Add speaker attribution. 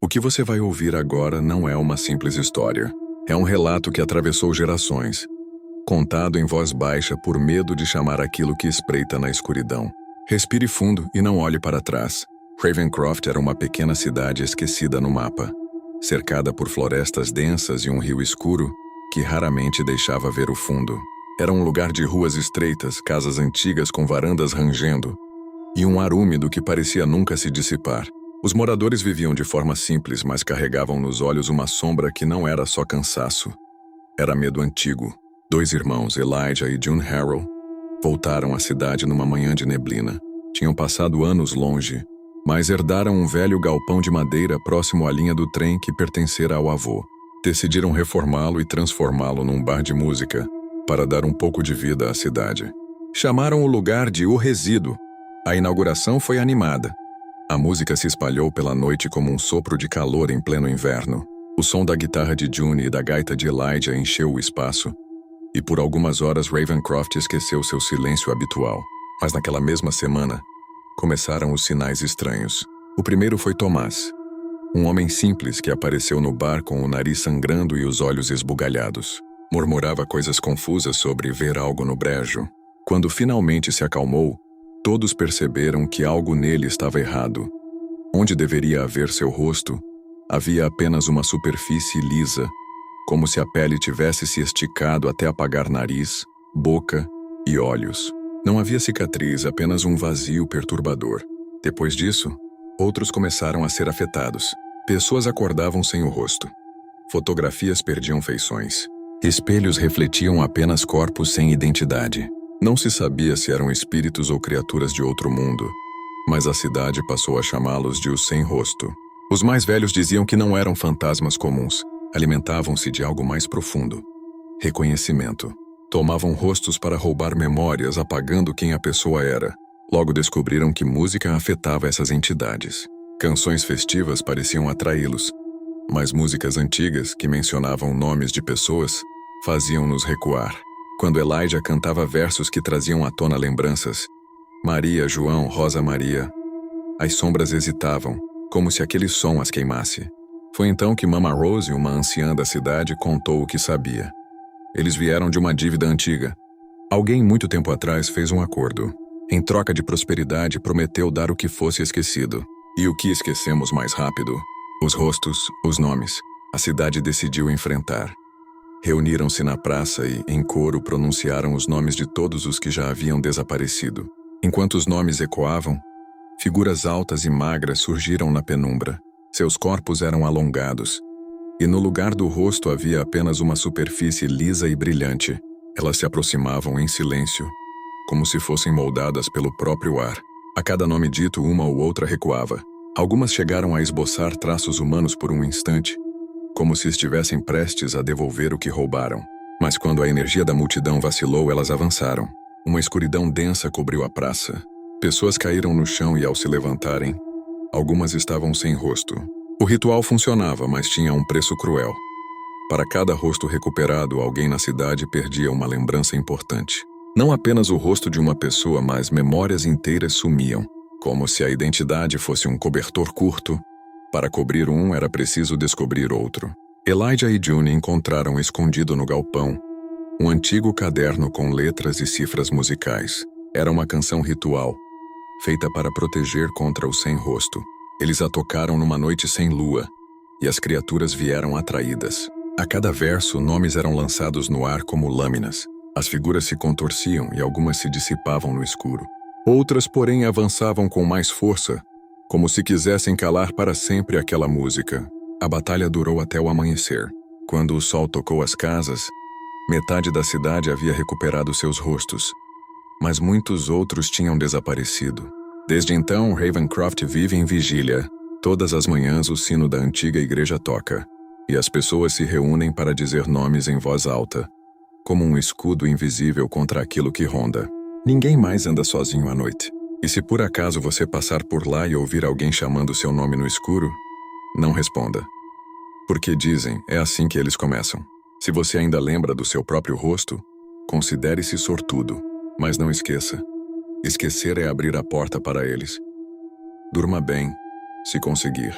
Speaker 1: O que você vai ouvir agora não é uma simples história. É um relato que atravessou gerações, contado em voz baixa por medo de chamar aquilo que espreita na escuridão. Respire fundo e não olhe para trás. Ravencroft era uma pequena cidade esquecida no mapa, cercada por florestas densas e um rio escuro que raramente deixava ver o fundo. Era um lugar de ruas estreitas, casas antigas com varandas rangendo, e um ar úmido que parecia nunca se dissipar. Os moradores viviam de forma simples, mas carregavam nos olhos uma sombra que não era só cansaço. Era medo antigo. 2 irmãos, Elijah e June Harrow, voltaram à cidade numa manhã de neblina. Tinham passado anos longe, mas herdaram um velho galpão de madeira próximo à linha do trem que pertencera ao avô. Decidiram reformá-lo e transformá-lo num bar de música para dar um pouco de vida à cidade. Chamaram o lugar de O Resíduo. A inauguração foi animada. A música se espalhou pela noite como um sopro de calor em pleno inverno. O som da guitarra de June e da gaita de Elijah encheu o espaço, e por algumas horas Ravencroft esqueceu seu silêncio habitual. Mas naquela mesma semana, começaram os sinais estranhos. O primeiro foi Tomás, um homem simples que apareceu no bar com o nariz sangrando e os olhos esbugalhados. Murmurava coisas confusas sobre ver algo no brejo. Quando finalmente se acalmou, todos perceberam que algo nele estava errado. Onde deveria haver seu rosto, havia apenas uma superfície lisa, como se a pele tivesse se esticado até apagar nariz, boca e olhos. Não havia cicatriz, apenas um vazio perturbador. Depois disso, outros começaram a ser afetados. Pessoas acordavam sem o rosto. Fotografias perdiam feições. Espelhos refletiam apenas corpos sem identidade. Não se sabia se eram espíritos ou criaturas de outro mundo, mas a cidade passou a chamá-los de os sem rosto. Os mais velhos diziam que não eram fantasmas comuns, alimentavam-se de algo mais profundo. Reconhecimento. Tomavam rostos para roubar memórias, apagando quem a pessoa era. Logo descobriram que música afetava essas entidades. Canções festivas pareciam atraí-los, mas músicas antigas, que mencionavam nomes de pessoas, faziam-nos recuar. Quando Elijah cantava versos que traziam à tona lembranças, Maria, João, Rosa Maria, as sombras hesitavam, como se aquele som as queimasse. Foi então que Mama Rose, uma anciã da cidade, contou o que sabia. Eles vieram de uma dívida antiga. Alguém muito tempo atrás fez um acordo. Em troca de prosperidade, prometeu dar o que fosse esquecido. E o que esquecemos mais rápido? Os rostos, os nomes. A cidade decidiu enfrentar. Reuniram-se na praça e, em coro, pronunciaram os nomes de todos os que já haviam desaparecido. Enquanto os nomes ecoavam, figuras altas e magras surgiram na penumbra. Seus corpos eram alongados, e no lugar do rosto havia apenas uma superfície lisa e brilhante. Elas se aproximavam em silêncio, como se fossem moldadas pelo próprio ar. A cada nome dito, uma ou outra recuava. Algumas chegaram a esboçar traços humanos por um instante, como se estivessem prestes a devolver o que roubaram. Mas quando a energia da multidão vacilou, elas avançaram. Uma escuridão densa cobriu a praça. Pessoas caíram no chão e, ao se levantarem, algumas estavam sem rosto. O ritual funcionava, mas tinha um preço cruel. Para cada rosto recuperado, alguém na cidade perdia uma lembrança importante. Não apenas o rosto de uma pessoa, mas memórias inteiras sumiam, como se a identidade fosse um cobertor curto. Para cobrir um, era preciso descobrir outro. Elijah e June encontraram escondido no galpão um antigo caderno com letras e cifras musicais. Era uma canção ritual, feita para proteger contra o sem rosto. Eles a tocaram numa noite sem lua, e as criaturas vieram atraídas. A cada verso, nomes eram lançados no ar como lâminas. As figuras se contorciam e algumas se dissipavam no escuro. Outras, porém, avançavam com mais força, como se quisessem calar para sempre aquela música. A batalha durou até o amanhecer. Quando o sol tocou as casas, metade da cidade havia recuperado seus rostos, mas muitos outros tinham desaparecido. Desde então, Ravencroft vive em vigília. Todas as manhãs o sino da antiga igreja toca, e as pessoas se reúnem para dizer nomes em voz alta, como um escudo invisível contra aquilo que ronda. Ninguém mais anda sozinho à noite. E se por acaso você passar por lá e ouvir alguém chamando seu nome no escuro, não responda. Porque dizem, é assim que eles começam. Se você ainda lembra do seu próprio rosto, considere-se sortudo. Mas não esqueça, esquecer é abrir a porta para eles. Durma bem, se conseguir.